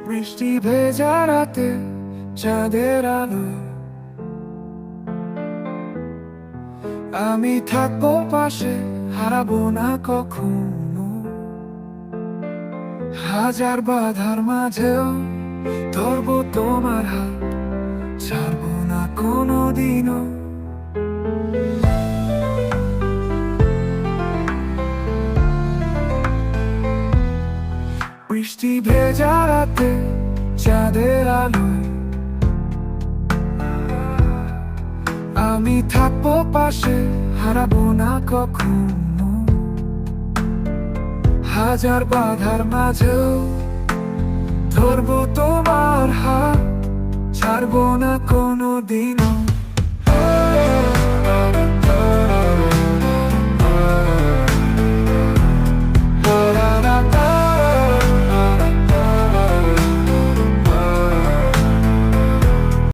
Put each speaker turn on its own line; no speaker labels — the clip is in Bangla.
বৃষ্টি ভেজা রাতে চাঁদের আলোয় আমি থাকবো পাশে, হারাবো না কখনো। হাজার বাধার মাঝেও ধরবো তোমার হাত, ছাড়বো না কোনোদিনও। বৃষ্টি ভেজা রাতে চাঁদের আলোয় আমি থাকবো পাশে, হারাবো না কখনো। হাজার বাধার মাঝেও ধরবো তোমার হাত, ছাড়বো না কোনোদিনও।